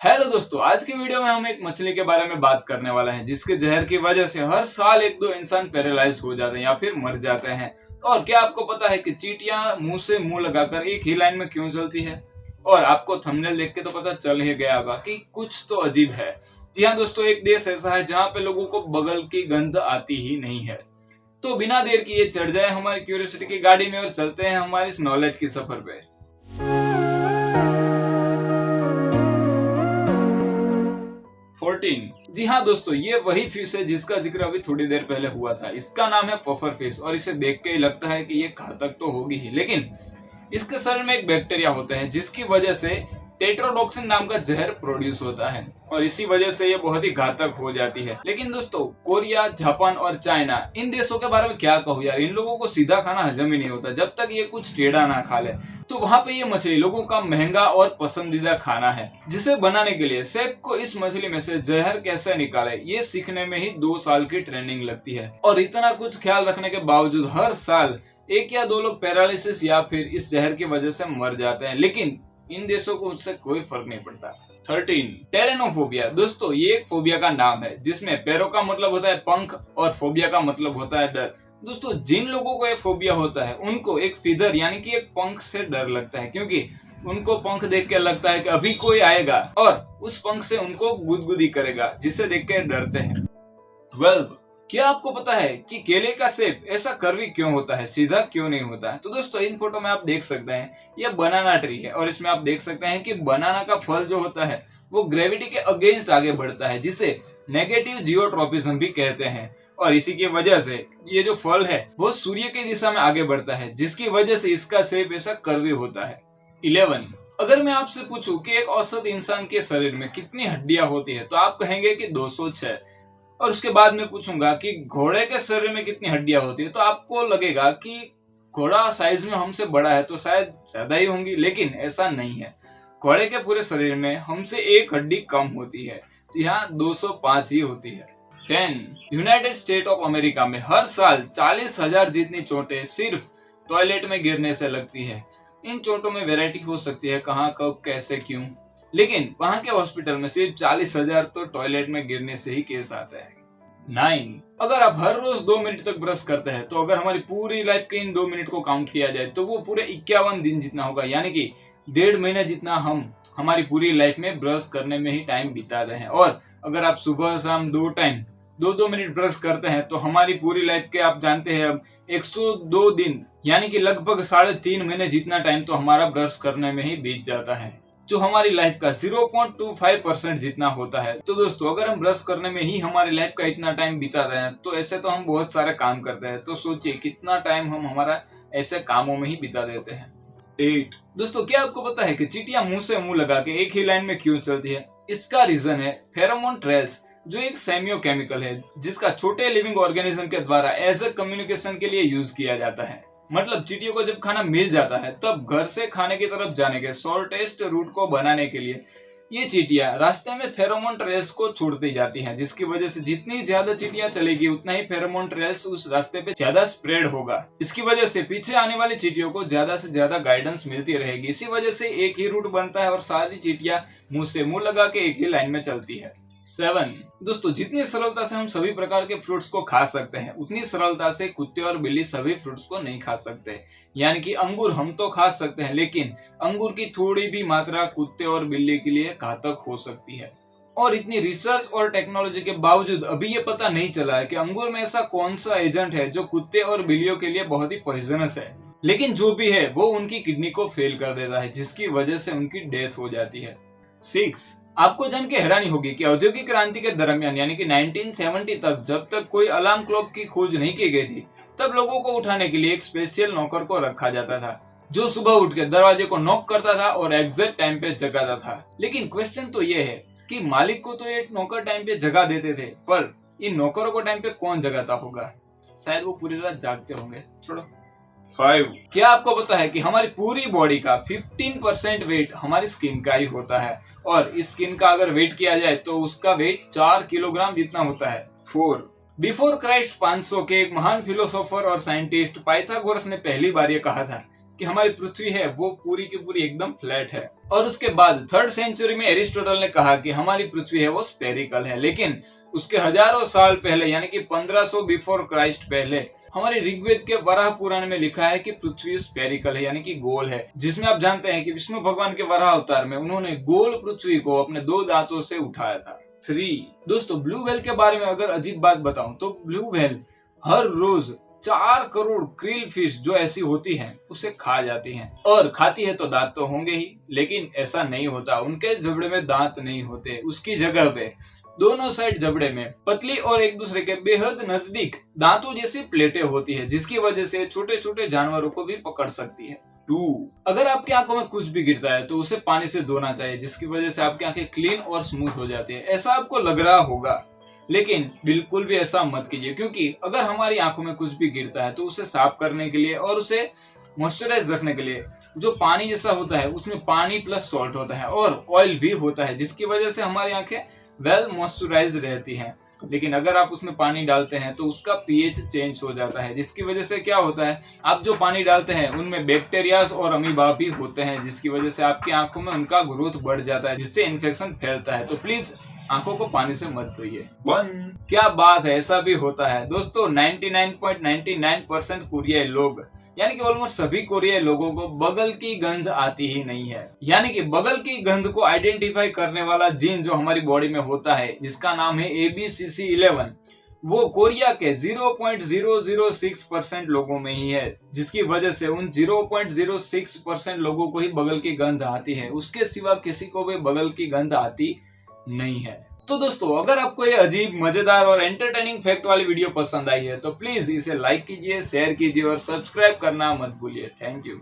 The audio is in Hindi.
हेलो दोस्तों, आज की वीडियो में हम एक मछली के बारे में बात करने वाले हैं जिसके जहर की वजह से हर साल एक दो इंसान पैरालाइज हो जाते हैं या फिर मर जाते हैं। और क्या आपको पता है कि चींटियां मुंह से मुंह लगाकर एक ही लाइन में क्यों चलती है? और आपको थंबनेल देख के तो पता चल ही गया होगा कि कुछ तो अजीब है। जी हाँ दोस्तों, एक देश ऐसा है जहाँ पे लोगों को बगल की गंध आती ही नहीं है। तो बिना देर किए चढ़ जाए हमारी क्यूरियोसिटी की गाड़ी में और चलते हैं हमारे इस नॉलेज की सफर पे। 14। जी हाँ दोस्तों, ये वही फिश है जिसका जिक्र अभी थोड़ी देर पहले हुआ था। इसका नाम है पफर फिश और इसे देख के ही लगता है कि ये घातक तो होगी ही, लेकिन इसके शरीर में एक बैक्टीरिया होता है जिसकी वजह से टेट्राडॉक्सिन नाम का जहर प्रोड्यूस होता है और इसी वजह से ये बहुत ही घातक हो जाती है। लेकिन दोस्तों, कोरिया, जापान और चाइना, इन देशों के बारे में क्या कहूँ यार, इन लोगों को सीधा खाना हजम ही नहीं होता जब तक ये कुछ टेढ़ा ना खा ले। तो वहाँ पे ये मछली लोगों का महंगा और पसंदीदा खाना है, जिसे बनाने के लिए शेफ को इस मछली में से जहर कैसे निकाले ये सीखने में ही 2 साल की ट्रेनिंग लगती है। और इतना कुछ ख्याल रखने के बावजूद हर साल 1 या 2 लोग पैरालिसिस या फिर इस जहर की वजह से मर जाते हैं, लेकिन इन देशों को उससे कोई फर्क नहीं पड़ता। 13। टेरेनोफोबिया। दोस्तों, ये एक फोबिया का नाम है जिसमें पैरों का मतलब होता है पंख और फोबिया का मतलब होता है डर। दोस्तों, जिन लोगों को ये फोबिया होता है उनको एक फीदर यानी कि एक पंख से डर लगता है, क्योंकि उनको पंख देख के लगता है कि अभी कोई आएगा और उस पंख से उनको गुदगुदी करेगा, जिसे देख के डरते हैं। 12। क्या आपको पता है कि केले का शेप ऐसा कर्वी क्यों होता है, सीधा क्यों नहीं होता है? तो दोस्तों, इन फोटो में आप देख सकते हैं यह बनाना ट्री है और इसमें आप देख सकते हैं कि बनाना का फल जो होता है वो ग्रेविटी के अगेंस्ट आगे बढ़ता है, जिसे नेगेटिव जियोट्रोपिज्म भी कहते हैं। और इसी की वजह से ये जो फल है वो सूर्य की दिशा में आगे बढ़ता है, जिसकी वजह से इसका शेप ऐसा कर्वी होता है। 11। अगर मैं आपसे पूछूं कि एक औसत इंसान के शरीर में कितनी हड्डियां होती है तो आप कहेंगे कि 206। और उसके बाद में पूछूंगा कि घोड़े के शरीर में कितनी हड्डियां होती है तो आपको लगेगा कि घोड़ा साइज में हमसे बड़ा है तो शायद ज्यादा ही होंगी, लेकिन ऐसा नहीं है। घोड़े के पूरे शरीर में हमसे एक हड्डी कम होती है। जी हाँ, 205 ही होती है। 10। यूनाइटेड स्टेट ऑफ अमेरिका में हर साल 40,000 जितनी चोटें सिर्फ टॉयलेट में गिरने से लगती है। इन चोटों में वैरायटी हो सकती है, कहाँ, कब, कैसे, क्यों, लेकिन वहां के हॉस्पिटल में सिर्फ 40,000 तो टॉयलेट में गिरने से ही केस आता है। 9। अगर आप हर रोज 2 मिनट तक ब्रश करते हैं तो अगर हमारी पूरी लाइफ के इन 2 मिनट को काउंट किया जाए तो वो पूरे 51 दिन जितना होगा, यानी कि 1.5 महीने जितना हम हमारी पूरी लाइफ में ब्रश करने में ही टाइम बिता रहे हैं। और अगर आप सुबह शाम 2 टाइम 2-2 मिनट ब्रश करते हैं तो हमारी पूरी लाइफ के आप जानते हैं अब 102 दिन यानी कि लगभग 3.5 महीने जितना टाइम तो हमारा ब्रश करने में ही बीत जाता है, जो हमारी लाइफ का 0.25% जितना होता है। तो दोस्तों, अगर हम ब्रश करने में ही हमारी लाइफ का इतना टाइम बिताते हैं तो ऐसे तो हम बहुत सारे काम करते हैं, तो सोचिए कितना टाइम हम हमारा ऐसे कामों में ही बिता देते हैं। 8। दोस्तों, क्या आपको पता है कि चींटियां मुंह से मुंह लगा के एक ही लाइन में क्यों चलती है? इसका रीजन है फेरोमोन ट्रेल्स, जो एक सेमियो केमिकल है जिसका छोटे लिविंग ऑर्गेनिज्म के द्वारा एज ए कम्युनिकेशन के लिए यूज किया जाता है। मतलब चींटियों को जब खाना मिल जाता है तब घर से खाने की तरफ जाने के शॉर्टेस्ट रूट को बनाने के लिए ये चींटियां रास्ते में फेरोमोन ट्रेल्स को छोड़ती जाती हैं, जिसकी वजह से जितनी ज्यादा चींटियां चलेगी उतना ही फेरोमोन ट्रेल्स उस रास्ते पे ज्यादा स्प्रेड होगा। इसकी वजह से पीछे आने वाली चींटियों को ज्यादा से ज्यादा गाइडेंस मिलती रहेगी। इसी वजह से एक ही रूट बनता है और सारी चींटियां मुंह से मुंह लगा के एक ही लाइन में चलती है। 7। दोस्तों, जितनी सरलता से हम सभी प्रकार के फ्रूट्स को खा सकते हैं उतनी सरलता से कुत्ते और बिल्ली सभी फ्रूट्स को नहीं खा सकते। यानी कि अंगूर हम तो खा सकते हैं, लेकिन अंगूर की थोड़ी भी मात्रा कुत्ते और बिल्ली के लिए घातक हो सकती है। और इतनी रिसर्च और टेक्नोलॉजी के बावजूद अभी ये पता नहीं चला है कि अंगूर में ऐसा कौन सा एजेंट है जो कुत्ते और बिल्लियों के लिए बहुत ही पॉइजनस है, लेकिन जो भी है वो उनकी किडनी को फेल कर देता है, जिसकी वजह से उनकी डेथ हो जाती है। 6। आपको जान के हैरानी होगी कि औद्योगिक क्रांति के दरमियान यानी कि 1970 तक जब तक कोई अलार्म क्लॉक की खोज नहीं की गई थी तब लोगों को उठाने के लिए एक स्पेशल नौकर को रखा जाता था, जो सुबह उठ के दरवाजे को नॉक करता था और एग्जैक्ट टाइम पे जगाता था। लेकिन क्वेश्चन तो ये है कि मालिक को तो ये नौकर टाइम पे जगा देते थे, पर इन नौकरों को टाइम पे कौन जगाता होगा? शायद वो पूरी रात जागते होंगे। छोड़ो। 5। क्या आपको पता है कि हमारी पूरी बॉडी का 15% वेट हमारी स्किन का ही होता है और इस स्किन का अगर वेट किया जाए तो उसका वेट 4 किलोग्राम जितना होता है। 4। बिफोर क्राइस्ट 500 के एक महान फिलोसोफर और साइंटिस्ट पाइथागोरस ने पहली बार ये कहा था कि हमारी पृथ्वी है वो पूरी की पूरी एकदम फ्लैट है। और उसके बाद 3rd सेंचुरी में एरिस्टोटल ने कहा कि हमारी पृथ्वी है वो स्फेरिकल है। लेकिन उसके हजारों साल पहले यानी कि 1500 बिफोर क्राइस्ट पहले हमारे ऋग्वेद के वराह पुराण में लिखा है कि पृथ्वी स्फेरिकल है यानी कि गोल है, जिसमें आप जानते हैं कि विष्णु भगवान के वराह अवतार में उन्होंने गोल पृथ्वी को अपने 2 दांतों से उठाया था। 3 दोस्तों, ब्लू व्हेल के बारे में अगर अजीब बात बताऊं तो ब्लू व्हेल हर रोज 4 करोड़ क्रिल फिश जो ऐसी होती हैं उसे खा जाती हैं। और खाती है तो दांत तो होंगे ही, लेकिन ऐसा नहीं होता, उनके जबड़े में दांत नहीं होते। उसकी जगह पे दोनों साइड जबड़े में पतली और एक दूसरे के बेहद नजदीक दांतों जैसी प्लेटें होती है, जिसकी वजह से छोटे छोटे जानवरों को भी पकड़ सकती है। 2 अगर आपकी आंखों में कुछ भी गिरता है तो उसे पानी से धोना चाहिए, जिसकी वजह से आपकी आंखें क्लीन और स्मूथ हो जाती है। ऐसा आपको लग रहा होगा, लेकिन बिल्कुल भी ऐसा मत कीजिए, क्योंकि अगर हमारी आंखों में कुछ भी गिरता है तो उसे साफ करने के लिए और उसे मॉइस्चराइज रखने के लिए जो पानी जैसा होता है उसमें पानी प्लस सॉल्ट होता है और ऑयल भी होता है, जिसकी वजह से हमारी आंखें वेल मॉइस्चराइज रहती हैं। लेकिन अगर आप उसमें पानी डालते हैं तो उसका पीएच चेंज हो जाता है, जिसकी वजह से क्या होता है, आप जो पानी डालते हैं उनमें बैक्टीरियाज और अमीबा भी होते हैं, जिसकी वजह से आपकी आंखों में उनका ग्रोथ बढ़ जाता है, जिससे इन्फेक्शन फैलता है। तो प्लीज आंखों को पानी से मत धोइए। 1 क्या बात है, ऐसा भी होता है दोस्तों। 99.99% कोरियाई लोग यानी कि ऑलमोस्ट सभी कोरियाई लोगों को बगल की गंध आती ही नहीं है। यानी कि बगल की गंध को आइडेंटिफाई करने वाला जीन जो हमारी बॉडी में होता है, जिसका नाम है ABCC11, वो कोरिया के 0.006% लोगों में ही है, जिसकी वजह से उन 0.06% लोगों को ही बगल की गंध आती है। उसके सिवा किसी को भी बगल की गंध आती नहीं है। तो दोस्तों, अगर आपको ये अजीब, मजेदार और एंटरटेनिंग फैक्ट वाली वीडियो पसंद आई है तो प्लीज इसे लाइक कीजिए, शेयर कीजिए और सब्सक्राइब करना मत भूलिए। Thank you.